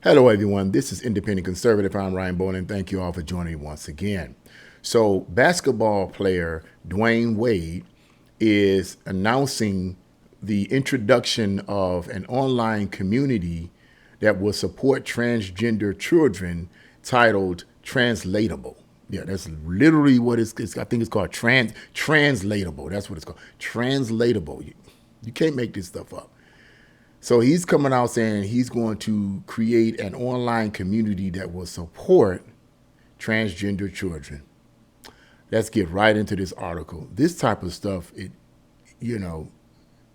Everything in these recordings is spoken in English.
Hello, everyone. This is Independent Conservative. I'm Ryan Bowling, and thank you all for joining me once again. So, basketball player Dwyane Wade is announcing the introduction of an online community that will support transgender children titled Translatable. Yeah, that's literally what I think it's called translatable. That's what it's called. Translatable. You can't make this stuff up. So he's coming out saying he's going to create an online community that will support transgender children. Let's get right into this article. This type of stuff, you know,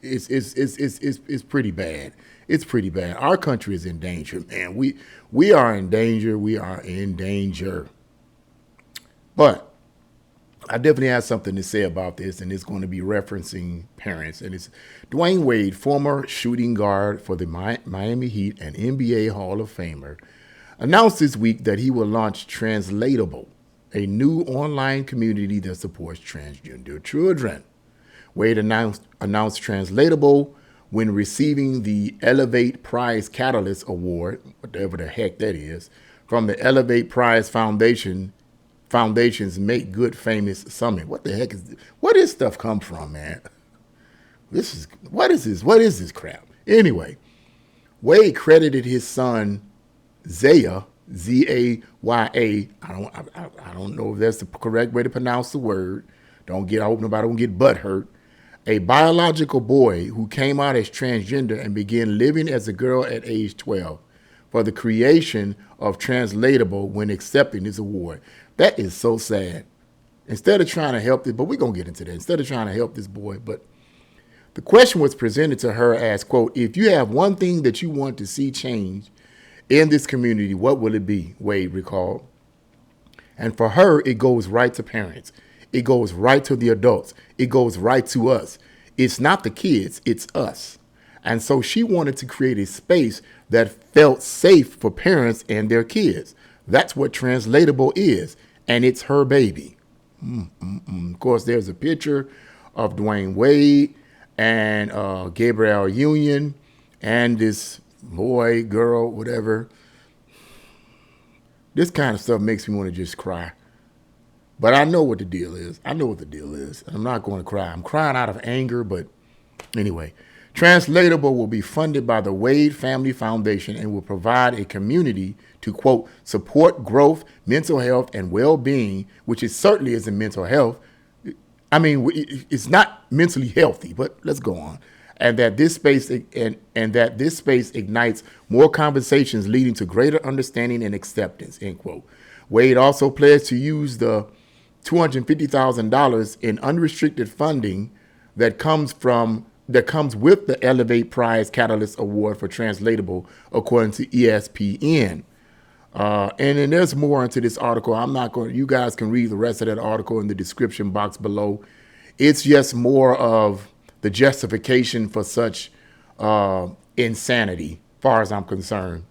it's pretty bad. It's pretty bad. Our country is in danger, man. We are in danger. We are in danger. But I definitely have something to say about this, and it's going to be referencing parents. And it's Dwyane Wade, former shooting guard for the Miami Heat and NBA Hall of Famer, announced this week that he will launch Translatable, a new online community that supports transgender children. Wade announced Translatable when receiving the Elevate Prize Catalyst Award, whatever the heck that is, from the Elevate Prize Foundation's Make Good Famous Summit. What the heck is this? Where does stuff come from, man? What is this crap? Anyway, Wade credited his son Zaya, Z-A-Y-A. I don't know if that's the correct way to pronounce the word. I hope nobody don't get butt hurt. A biological boy who came out as transgender and began living as a girl at age 12 for the creation of Translatable when accepting this award. That is so sad. Instead of trying to help this, but we're going to get into that. Instead of trying to help this boy, but the question was presented to her as, quote, if you have one thing that you want to see change in this community, what will it be? Wade recalled. And for her, it goes right to parents. It goes right to the adults. It goes right to us. It's not the kids, it's us. And so she wanted to create a space that felt safe for parents and their kids. That's what Translatable is, and it's her baby. Of course, there's a picture of Dwyane Wade and Gabrielle Union and this boy, girl, whatever. This kind of stuff makes me want to just cry. But I know what the deal is. I'm not going to cry. I'm crying out of anger, but anyway. Translatable will be funded by the Wade Family Foundation and will provide a community to, quote, support growth, mental health, and well-being, which it certainly isn't mental health. I mean, it's not mentally healthy, but let's go on. And that this space ignites more conversations leading to greater understanding and acceptance, end quote. Wade also pledged to use the $250,000 in unrestricted funding that comes with the Elevate Prize Catalyst Award for Translatable, according to ESPN. And then there's more into this article. You guys can read the rest of that article in the description box below. It's just more of the justification for such insanity, as far as I'm concerned.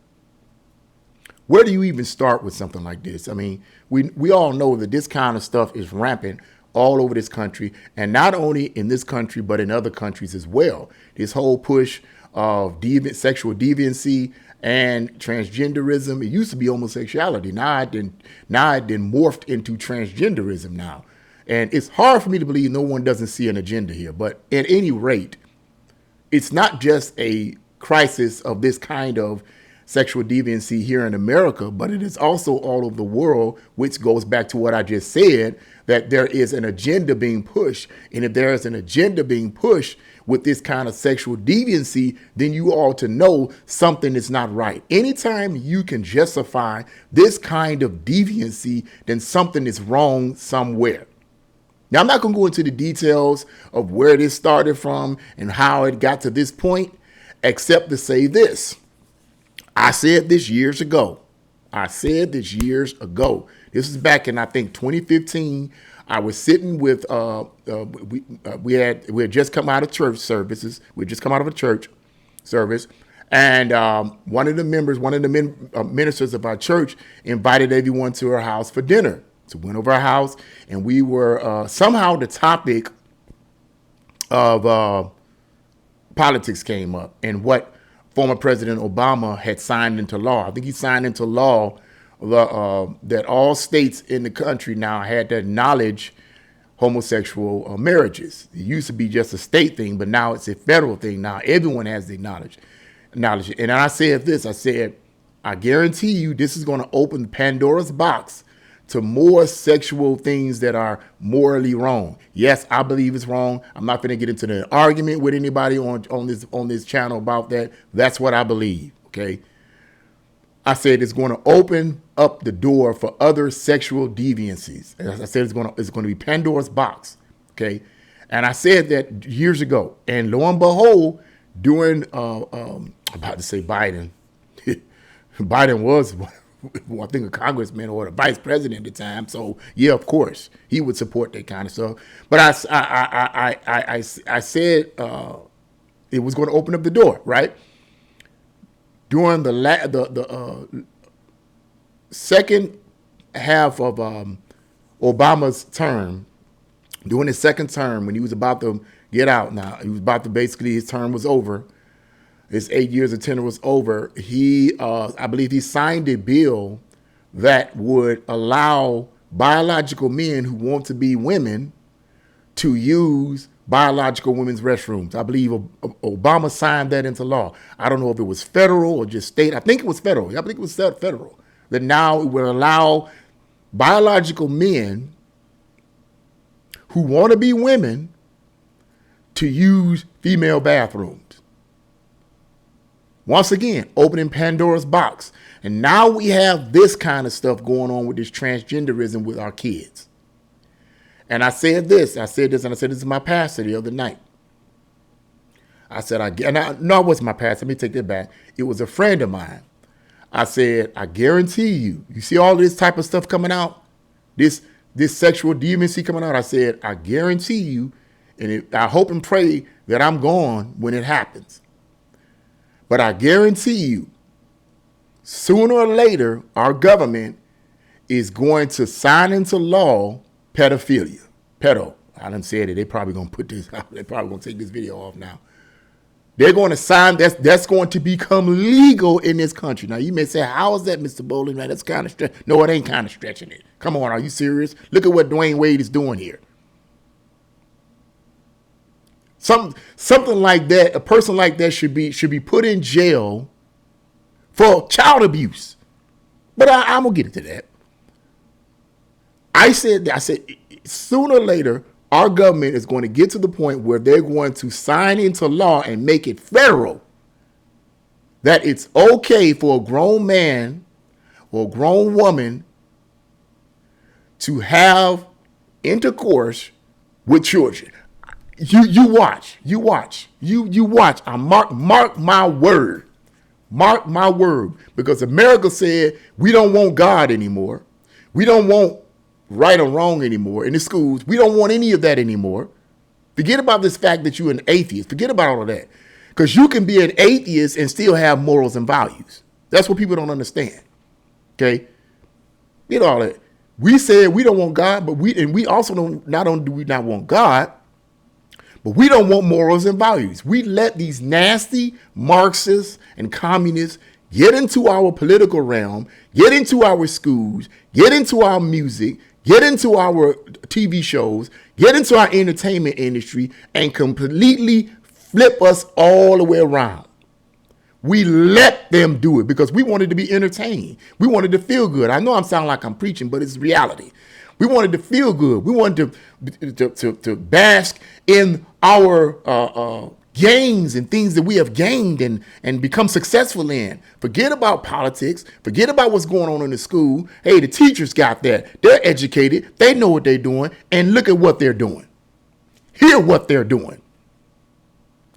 Where do you even start with something like this? I mean, we all know that this kind of stuff is rampant all over this country, and not only in this country, but in other countries as well. This whole push of sexual deviancy and transgenderism. It used to be homosexuality. Now it then morphed into transgenderism now. And it's hard for me to believe no one doesn't see an agenda here. But at any rate, it's not just a crisis of this kind of sexual deviancy here in America, but it is also all over the world, which goes back to what I just said, that there is an agenda being pushed. And if there is an agenda being pushed with this kind of sexual deviancy, then you ought to know something is not right. Anytime you can justify this kind of deviancy, then something is wrong somewhere. Now, I'm not going to go into the details of where this started from and how it got to this point, except to say this. I said this years ago. This is back in, I think, 2015. I was sitting with, we had just come out of church services. We had just come out of a church service. And one of the ministers of our church invited everyone to her house for dinner. So we went over our house, and we were somehow the topic of politics came up, and what former President Obama had signed into law. I think he signed into law that all states in the country now had to acknowledge homosexual marriages. It used to be just a state thing, but now it's a federal thing. Now everyone has to acknowledge it. And I said this, I said, I guarantee you this is going to open Pandora's box to more sexual things that are morally wrong. Yes, I believe it's wrong. I'm not going to get into an argument with anybody on this channel about that. That's what I believe, okay? I said it's going to open up the door for other sexual deviancies. As I said, it's going to be Pandora's box, okay? And I said that years ago. And lo and behold, during, I'm about to say Biden. Biden was, I think, a congressman or a vice president at the time. So, yeah, of course, he would support that kind of stuff. But I said it was going to open up the door, right? During the second half of Obama's term, during his second term, when he was about to get out now, he was about to basically, his term was over. His 8 years of tenure was over. I believe he signed a bill that would allow biological men who want to be women to use biological women's restrooms. I believe Obama signed that into law. I don't know if it was federal or just state. I think it was federal. I think it was federal. That now it will allow biological men who want to be women to use female bathrooms. Once again, opening Pandora's box. And now we have this kind of stuff going on with this transgenderism with our kids. And I said this, and I said this to my pastor the other night. I said, no, it wasn't my pastor. Let me take that back. It was a friend of mine. I said, I guarantee you see all this type of stuff coming out, this sexual deviancy coming out. I said, I guarantee you, and I hope and pray that I'm gone when it happens. But I guarantee you, sooner or later, our government is going to sign into law pedophilia. I done said it. They probably going to put this out. They're probably going to take this video off now. They're going to sign, that's going to become legal in this country. Now, you may say, how is that, Mr. Bowling? Man, that's kind of stretch. No, it ain't kind of stretching it. Come on, are you serious? Look at what Dwyane Wade is doing here. Something like that, a person like that should be put in jail for child abuse. But I'm going to get into that. I said, sooner or later, our government is going to get to the point where they're going to sign into law and make it federal that it's okay for a grown man or a grown woman to have intercourse with children. You watch. I mark my word. Mark my word. Because America said we don't want God anymore. We don't want right or wrong anymore in the schools. We don't want any of that anymore. Forget about this fact that you're an atheist. Forget about all of that. Because you can be an atheist and still have morals and values. That's what people don't understand. Okay? You know all that. We said we don't want God, but we also don't, not only do we not want God, but we don't want morals and values. We let these nasty Marxists and communists get into our political realm, get into our schools, get into our music, get into our TV shows, get into our entertainment industry, and completely flip us all the way around. We let them do it because we wanted to be entertained. We wanted to feel good. I know I'm sounding like I'm preaching, but it's reality. We wanted to feel good. We wanted to bask in our gains and things that we have gained and become successful in. Forget about politics. Forget about what's going on in the school. Hey, the teachers got that. They're educated. They know what they're doing. And look at what they're doing. Hear what they're doing.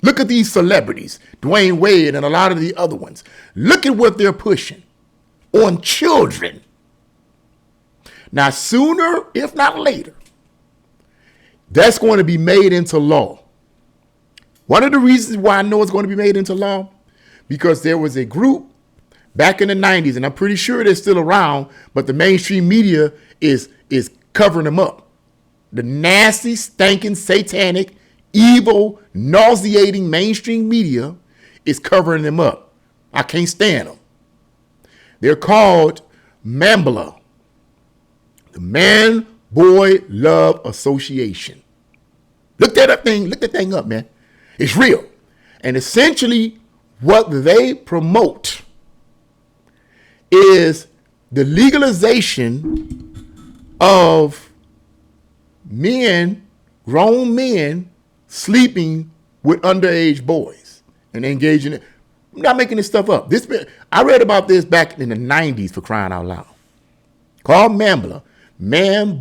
Look at these celebrities, Dwyane Wade and a lot of the other ones. Look at what they're pushing on children. Now, sooner, if not later, that's going to be made into law. One of the reasons why I know it's going to be made into law, because there was a group back in the 90s, and I'm pretty sure they're still around, but the mainstream media is covering them up. The nasty, stinking, satanic, evil, nauseating mainstream media is covering them up. I can't stand them. They're called MAMBLA, the Man Boy Love Association. Look that thing up, man. It's real. And essentially what they promote is the legalization of men, grown men, sleeping with underage boys and engaging in it. I'm not making this stuff up. I read about this back in the 90s, for crying out loud. Called MAMBLA, Man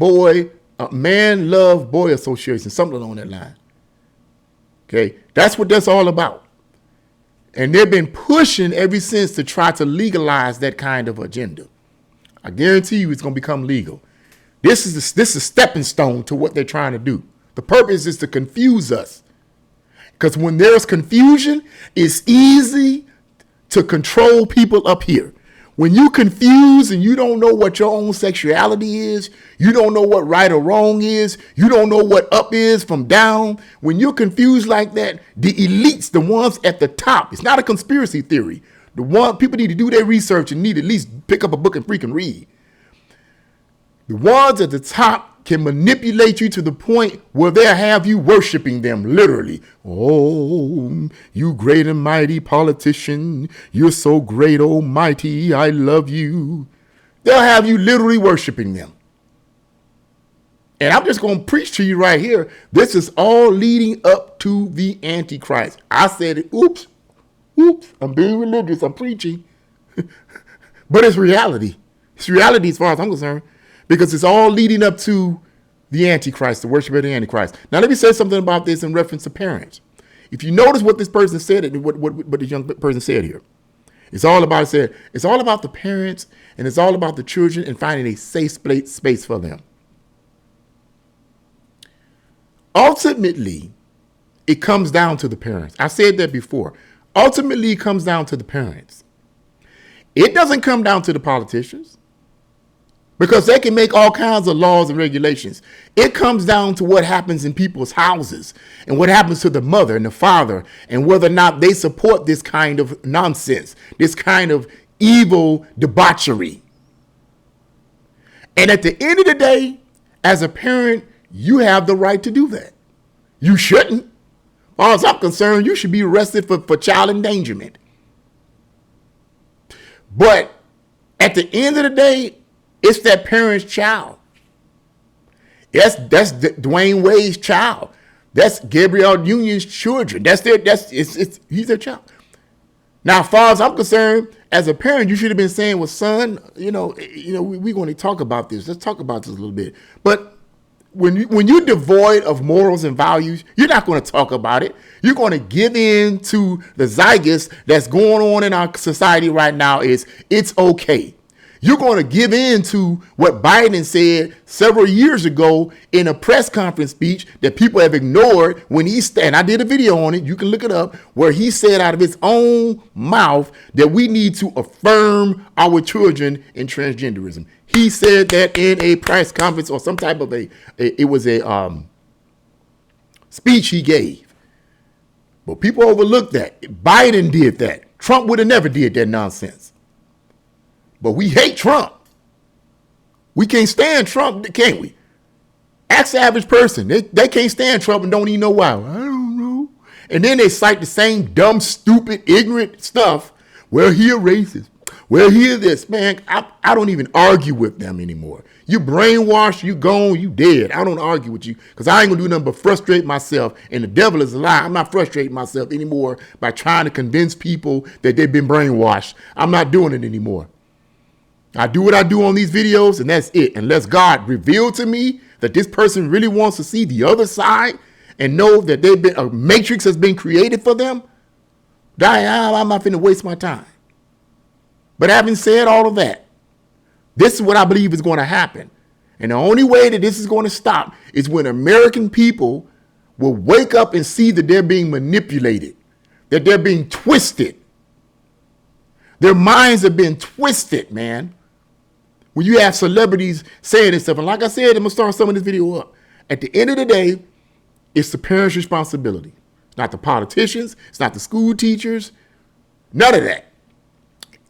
Love Boy Association, something along that line. Okay, that's what that's all about. And they've been pushing ever since to try to legalize that kind of agenda. I guarantee you it's going to become legal. This is a stepping stone to what they're trying to do. The purpose is to confuse us. Because when there's confusion, it's easy to control people up here. When you confuse and you don't know what your own sexuality is, you don't know what right or wrong is, you don't know what up is from down, when you're confused like that, the elites, the ones at the top, it's not a conspiracy theory. People need to do their research and need to at least pick up a book and freaking read. The ones at the top can manipulate you to the point where they'll have you worshiping them, literally. Oh, you great and mighty politician. You're so great, almighty. I love you. They'll have you literally worshiping them. And I'm just going to preach to you right here. This is all leading up to the Antichrist. I said it. Oops. I'm being religious. I'm preaching. But it's reality. It's reality as far as I'm concerned. Because it's all leading up to the Antichrist, the worship of the Antichrist. Now, let me say something about this in reference to parents. If you notice what this person said, what the young person said here, it's all about the parents, and it's all about the children and finding a safe space for them. Ultimately, it comes down to the parents. I said that before. Ultimately, it comes down to the parents. It doesn't come down to the politicians. Because they can make all kinds of laws and regulations. It comes down to what happens in people's houses and what happens to the mother and the father and whether or not they support this kind of nonsense, this kind of evil debauchery. And at the end of the day, as a parent, you have the right to do that. You shouldn't. As far as I'm concerned, you should be arrested for child endangerment. But at the end of the day, it's that parent's child. That's Dwyane Wade's child. That's Gabrielle Union's children. He's their child. Now, as far as I'm concerned, as a parent, you should have been saying, well, son, we're going to talk about this. Let's talk about this a little bit. But when you're devoid of morals and values, you're not going to talk about it. You're going to give in to the zeitgeist that's going on in our society right now. It's okay. You're going to give in to what Biden said several years ago in a press conference speech that people have ignored when and I did a video on it, you can look it up, where he said out of his own mouth that we need to affirm our children in transgenderism. He said that in a press conference or some type of it was a speech he gave. But people overlooked that. Biden did that. Trump would have never did that nonsense. But we hate Trump. We can't stand Trump, can't we? Ask the average person. They can't stand Trump and don't even know why. I don't know. And then they cite the same dumb, stupid, ignorant stuff. Well, he a racist. Well, he is this. Man, I don't even argue with them anymore. You brainwashed, you gone, you dead. I don't argue with you because I ain't going to do nothing but frustrate myself. And the devil is a lie. I'm not frustrating myself anymore by trying to convince people that they've been brainwashed. I'm not doing it anymore. I do what I do on these videos, and that's it. Unless God revealed to me that this person really wants to see the other side and know that a matrix has been created for them, I'm not finna waste my time. But having said all of that, this is what I believe is going to happen. And the only way that this is going to stop is when American people will wake up and see that they're being manipulated, that they're being twisted. Their minds have been twisted, man. When you have celebrities saying this stuff, and like I said, I'm going to start some of this video up. At the end of the day, it's the parents' responsibility. It's not the politicians. It's not the school teachers. None of that.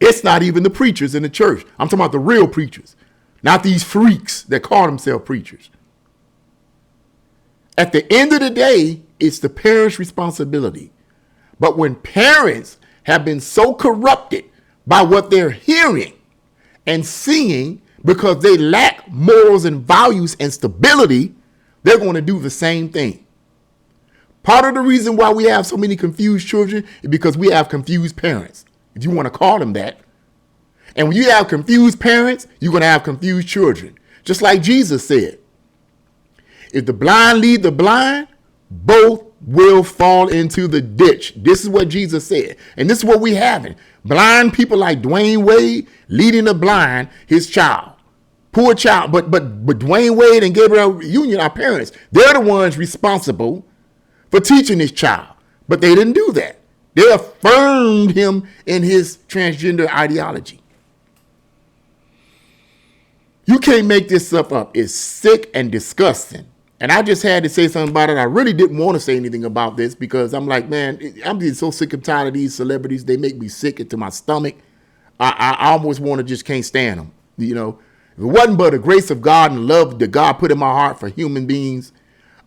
It's not even the preachers in the church. I'm talking about the real preachers, not these freaks that call themselves preachers. At the end of the day, it's the parents' responsibility. But when parents have been so corrupted by what they're hearing and seeing because they lack morals and values and stability, they're going to do the same thing. Part of the reason why we have so many confused children is because we have confused parents, if you want to call them that. And when you have confused parents, you're going to have confused children. Just like Jesus said, if the blind lead the blind, both will fall into the ditch. This is what Jesus said. And this is what we having. Blind people like Dwyane Wade leading the blind, his child. Poor child. But Dwyane Wade and Gabrielle Union, our parents, they're the ones responsible for teaching this child. But they didn't do that. They affirmed him in his transgender ideology. You can't make this stuff up. It's sick and disgusting. And I just had to say something about it. I really didn't want to say anything about this because I'm like, man, I'm getting so sick and tired of these celebrities. They make me sick into my stomach. I almost want to just can't stand them. You know, if it wasn't but the grace of God and love that God put in my heart for human beings,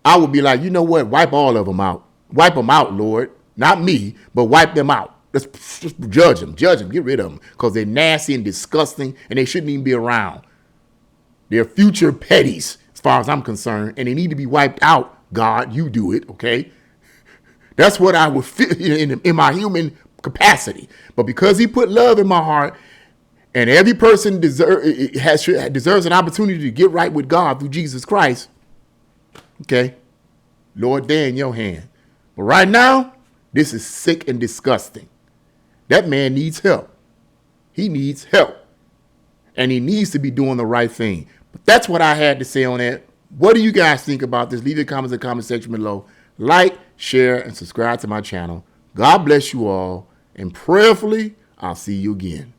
I would be like, you know what? Wipe all of them out. Wipe them out, Lord. Not me, but wipe them out. Let's just judge them, get rid of them because they're nasty and disgusting and they shouldn't even be around. They're future petties as far as I'm concerned, and they need to be wiped out. God, you do it, okay? That's what I would feel in my human capacity. But because he put love in my heart, and every person deserves an opportunity to get right with God through Jesus Christ, okay, Lord, they're in your hand. But right now, this is sick and disgusting. That man needs help. He needs help. And he needs to be doing the right thing. But that's what I had to say on that. What do you guys think about this? Leave your comments in the comment section below. Like, share, and subscribe to my channel. God bless you all. And prayerfully, I'll see you again.